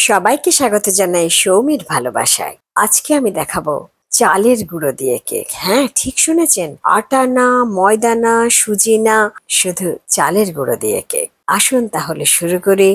সবাইকে স্বাগত জানাই সৌমির ভালোবাসায়। আজকে আমি দেখাবো চালের গুঁড়ো দিয়ে কেক। হ্যাঁ, ঠিক শুনেছেন, আটা না, ময়দা না, সুজি না, শুধু চালের গুঁড়ো দিয়ে কেক। আসুন তাহলে শুরু করি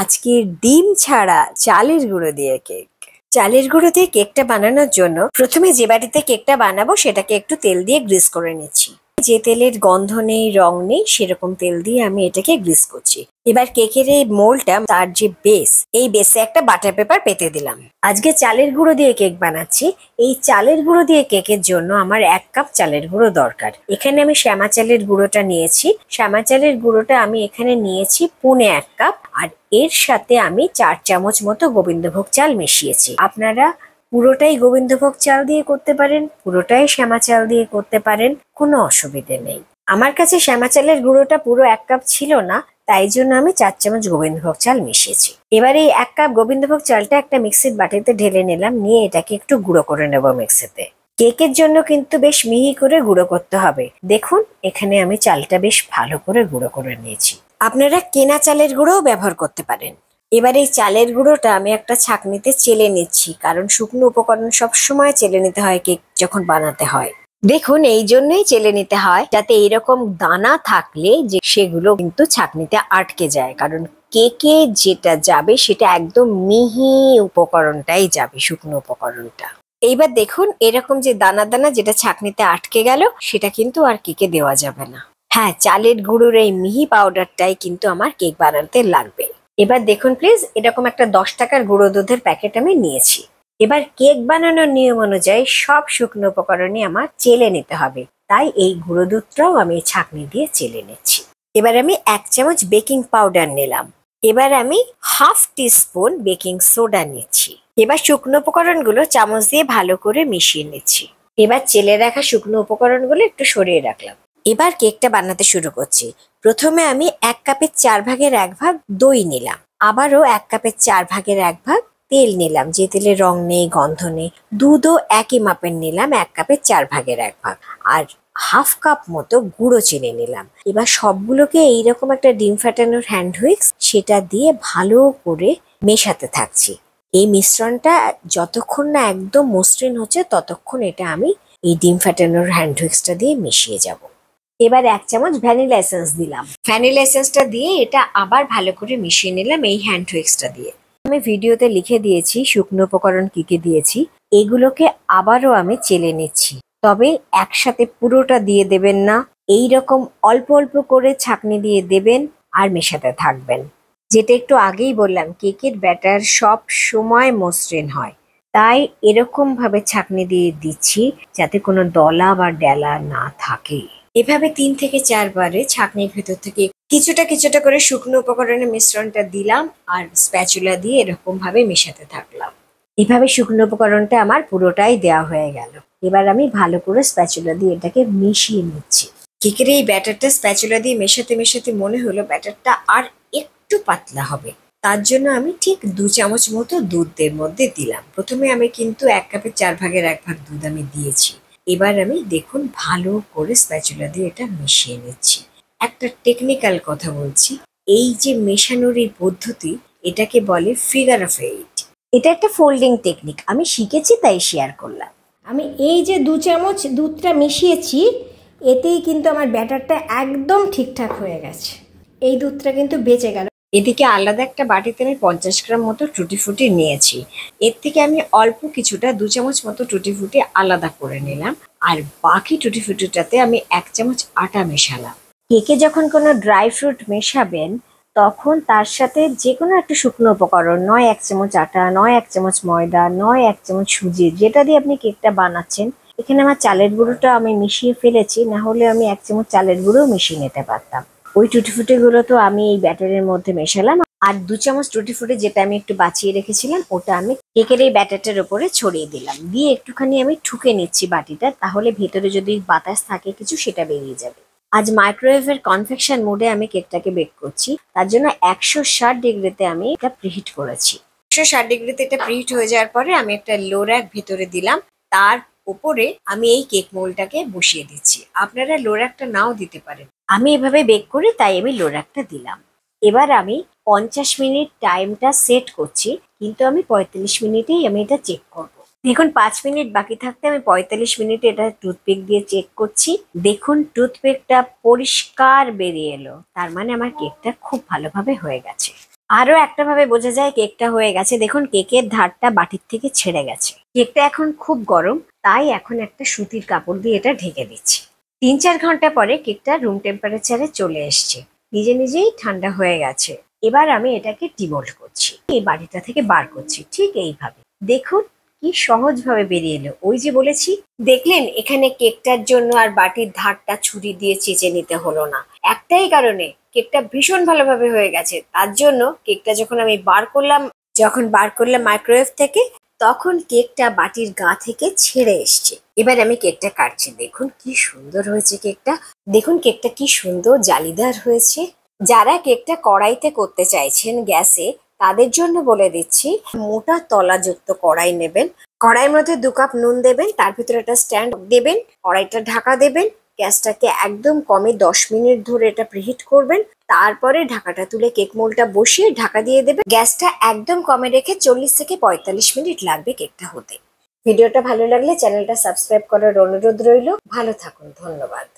আজকে ডিম ছাড়া চালের গুঁড়ো দিয়ে কেক। চালের গুঁড়ো দিয়ে কেকটা বানানোর জন্য প্রথমে যে বাটিতে কেকটা বানাবো সেটাকে একটু তেল দিয়ে গ্রিস করে নিচ্ছি। যে তেলের গন্ধ নেই, রং নেই, সেরকম তেল দিয়ে আমি এটাকে গ্রিস করছি। এবার কেকের এই মোলটা, তার যে বেস, এই বেসে একটা বাটার পেপার পেতে দিলাম। আজকে চালের গুঁড়ো দিয়ে কেক বানাচ্ছি। এই চালের গুঁড়ো দিয়ে কেকের জন্য আমার 1 কাপ চালের গুঁড়ো দরকার। এখানে আমি শ্যামা চালের গুঁড়োটা নিয়েছি। শ্যামা চালের গুঁড়োটা আমি এখানে নিয়েছি 1.25 কাপ। আর এর সাথে আমি 4 চামচ মতো গোবিন্দভোগ চাল মিশিয়েছি। আপনারা পুরোটাই গোবিন্দভোগ চাল দিয়ে করতে পারেন, পুরোটাই শ্যামা চাল দিয়ে করতে পারেন, কোনো অসুবিধে নেই। আমার কাছে শ্যামা চালের গুঁড়োটা পুরো 1 কাপ ছিল না, তাই জন্য আমি 4 চামচ গোবিন্দভোগ চাল মিশিয়েছি। এবার এই 1 কাপ গোবিন্দভোগ চালটা একটা মিক্সির বাটিতে ঢেলে নিলাম, নিয়ে এটাকে একটু গুঁড়ো করে নেব মিক্সিতে। কেকের জন্য কিন্তু বেশ মিহি করে গুঁড়ো করতে হবে। দেখুন, এখানে আমি চালটা বেশ ভালো করে গুঁড়ো করে নিয়েছি। আপনারা কেনা চালের গুঁড়োও ব্যবহার করতে পারেন। এবার এই চালের গুঁড়োটা আমি একটা ছাঁকনিতে চেলে নিচ্ছি, কারণ শুকনো উপকরণ সবসময় চেলে নিতে হয় কেক যখন বানাতে হয়। দেখুন, এই জন্যই চেলে নিতে হয়, যাতে এইরকম দানা থাকলে যে সেগুলো কিন্তু ছাঁকনিতে আটকে যায়, কারণ কেকে যেটা যাবে সেটা একদম মিহি উপকরণটাই যাবে, শুকনো উপকরণটা। এইবার দেখুন, এরকম যে দানা দানা যেটা ছাঁকনিতে আটকে গেল, সেটা কিন্তু আর কেকে দেওয়া যাবে না। হ্যাঁ, চালের গুঁড়োর এই মিহি পাউডারটাই কিন্তু আমার কেক বানাতে লাগবে। এবার দেখুন প্লিজ, এরকম একটা 10 টাকার গুঁড়ো দুধের প্যাকেট আমি নিয়েছি। এবার কেক বানানোর নিয়ম অনুযায়ী সব শুকনো উপকরণই আমার চেলে নিতে হবে, তাই এই গুঁড়ো দুধটাও আমি ছাঁকনি দিয়ে চেলে নিচ্ছি। এবার আমি 1 চামচ বেকিং পাউডার নিলাম। এবার আমি হাফ টিস্পুন বেকিং সোডা নিচ্ছি। এবার শুকনো উপকরণগুলো চামচ দিয়ে ভালো করে মিশিয়ে নিচ্ছি। এবার চেলে রাখা শুকনো উপকরণগুলো একটু সরিয়ে রাখলাম। এবার কেকটা বানাতে শুরু করছি। প্রথমে আমি 1 কাপের 4 ভাগের 1 ভাগ দই নিলাম। আবারও 1 কাপের 4 ভাগের 1 ভাগ তেল নিলাম, যে তেলের রং নেই, গন্ধ নেই। দুধও একই মাপের নিলাম, 1 কাপের 4 ভাগের 1 ভাগ। আর হাফ কাপ মতো গুঁড়ো চিনি নিলাম। এবার সবগুলোকে এইরকম একটা ডিম ফাটানোর হ্যান্ড হুইক্স, সেটা দিয়ে ভালো করে মেশাতে থাকছি। এই মিশ্রণটা যতক্ষণ না একদম মসৃণ হচ্ছে, ততক্ষণ এটা আমি এই ডিম ফাটানোর হ্যান্ড হুইক্সটা দিয়ে মিশিয়ে যাব। এবার 1 চামচ ভ্যানিলা এসেন্স দিলাম। ভ্যানিলা এসেন্সটা দিয়ে এটা আবার ভালো করে মিশিয়ে নিলাম এই হ্যান্ড হুইক্সটা দিয়ে। আমি ভিডিওতে লিখে দিয়েছি শুকনো উপকরণ কি কি দিয়েছি। এগুলোকে আবারও আমি চেলে নিচ্ছি, তবে একসাথে পুরোটা দিয়ে দেবেন না। এইরকম অল্প অল্প করে ছাঁকনি দিয়ে দেবেন আর মেশাতে থাকবেন। যেটা একটু আগেই বললাম, কেকের ব্যাটার সব সময় মসৃণ হয়, তাই এরকম ভাবে ছাঁকনি দিয়ে দিচ্ছি যাতে কোনো দলা বা ডেলা না থাকে। এভাবে 3 থেকে 4 বারে ছাঁকনির ভেতর থেকে কিছুটা কিছুটা করে শুকনো উপকরণের মিশ্রণটা দিলাম আর স্প্যাচুলা দিয়ে এরকম ভাবে মেশাতে থাকলাম। এভাবে শুকনো উপকরণটা আমার পুরোটাই দেওয়া হয়ে গেল। এবার আমি ভালো করে স্প্যাচুলা দিয়ে এটাকে মিশিয়ে নিচ্ছি। কেকের এই ব্যাটারটা স্প্যাচুলা দিয়ে মেশাতে মেশাতে মনে হলো ব্যাটারটা আর একটু পাতলা হবে। তার জন্য আমি ঠিক 2 চামচ মতো দুধ এর মধ্যে দিলাম। প্রথমে আমি কিন্তু 1 কাপের 4 ভাগের 1 ভাগ দুধ আমি দিয়েছি। এবার আমি দেখুন ভালো করে স্প্যাচুলা দিয়ে এটা মিশিয়ে নিচ্ছি। একটা টেকনিক্যাল কথা বলছি, এই যে মেশানোর এই পদ্ধতি, এটাকে বলে ফিগার অফ 8। এটা একটা ফোল্ডিং টেকনিক, আমি শিখেছি তাই শেয়ার করলাম। আমি এই যে 2 চামচ দুধটা মিশিয়েছি, এতেই কিন্তু আমার ব্যাটারটা একদম ঠিকঠাক হয়ে গেছে। এই দুধটা কিন্তু বেঁচে গেল। এদিকে আলাদা একটা বাটিতে আমি 50 গ্রাম মতো টুটি ফুটি নিয়েছি। এর থেকে আমি অল্প কিছুটা 2 চামচ মতো টুটি ফুটি আলাদা করে নিলাম, আর বাকি টুটি ফুটিটাতে আমি 1 চামচ আটা মেশালাম। কেকে যখন কোনো ড্রাই ফ্রুট মেশাবেন, তখন তার সাথে যে কোনো একটা শুকনো উপকরণ, নয় 1 চামচ আটা, নয় 1 চামচ ময়দা, নয় 1 চামচ সুজি, যেটা দিয়ে আপনি কেকটা বানাচ্ছেন। এখানে আমার চালের গুঁড়োটা আমি মিশিয়ে ফেলেছি, না হলে আমি 1 চামচ চালের গুঁড়োও মিশিয়ে নিতে পারতাম। ওই টুটি ফুটি গুলো তো আমি এই ব্যাটারের মধ্যে মেশালাম, আর 2 চামচ টুটি ফুটি যেটা আমি একটু বাঁচিয়ে রেখেছিলাম, ওটা আমি কেকের এই ব্যাটারটার উপরে ছড়িয়ে দিলাম। দিয়ে একটুখানি আমি ঠুকে নিচ্ছি বাটিটা, তাহলে ভেতরে যদি বাতাস থাকে কিছু, সেটা বেরিয়ে যাবে। আজ মাইক্রোওয়েভের কনভেকশন মোডে আমি কেকটাকে বেক করছি, তার জন্য 160 ডিগ্রিতে আমি এটা প্রিহিট করেছি। 160 ডিগ্রিতে এটা প্রিহিট হয়ে যাওয়ার পরে আমি একটা লো র্যাক ভেতরে দিলাম, তার উপরে আমি এই কেক মোল্ডটাকে বসিয়ে দিচ্ছি। আপনারা লো র্যাকটা নাও দিতে পারেন, আমি এভাবে বেক করি তাই আমি লো র্যাকটা দিলাম। এবার আমি 50 মিনিট টাইমটা সেট করছি, কিন্তু আমি 45 মিনিটেই আমি এটা চেক করব। দেখুন 5 মিনিট বাকি থাকতে আমি 45 মিনিটে এটা টুথপিক দিয়ে চেক করছি। দেখুন টুথপিকটা পরিষ্কার বেরিয়ে এলো, তার মানে আমার কেকটা খুব ভালোভাবে হয়ে গেছে। আরো একটা ভাবে বোঝা যায় কেকটা হয়ে গেছে, দেখুন কেকের ধারটা বাটির থেকে ছেড়ে গেছে। কেকটা এখন খুব গরম, তাই এখন একটা সুতির কাপড় দিয়ে এটা ঢেকে দিচ্ছি। 3-4 ঘন্টা পরে কেকটা রুম টেম্পারেচারে চলে এসছে, নিজে নিজেই ঠান্ডা হয়ে গেছে। এবার আমি এটাকে ডিমোল্ড করছি, এই বাটিটা থেকে বার করছি ঠিক এইভাবে। দেখুন কি সহজভাবে বেরিয়ে এলো। ওই যে বলেছি, দেখলেন এখানে কেকটার জন্য আর বাটির ধারটা ছুরি দিয়ে চেঁচে নিতে হলো না। একটাই কারণে কেকটা ভীষণ ভালোভাবে হয়ে গেছে। তার জন্য কেকটা যখন বার করলাম মাইক্রোওয়েভ থেকে, তখন কেকটা বাটির গা থেকে ছেড়ে এসছে। এবার আমি কেকটা কাটছি। দেখুন কি সুন্দর হয়েছে কেকটা। দেখুন কেকটা কি সুন্দর জালিদার হয়েছে। যারা কেকটা কড়াইতে করতে চাইছেন গ্যাসে, তাদের জন্য বলে দিচ্ছি, মোটা তলাযুক্ত কড়াই নেবেন। কড়াইয়ের মধ্যে 2 কাপ নুন দেবেন, তার ভিতরে একটা স্ট্যান্ড দেবেন, কড়াইটা ঢাকা দেবেন, গ্যাসটাকে একদম কমে 10 মিনিট ধরে এটা প্রিহিট করবেন। তারপরে ঢাকাটা তুলে কেক মোল্ডটা বসিয়ে ঢাকা দিয়ে দেবেন। গ্যাসটা একদম কমে রেখে 40 থেকে 45 মিনিট লাগবে কেকটা হতে। ভিডিওটা ভালো লাগলে চ্যানেলটা সাবস্ক্রাইব করার অনুরোধ রইল। ভালো থাকুন, ধন্যবাদ।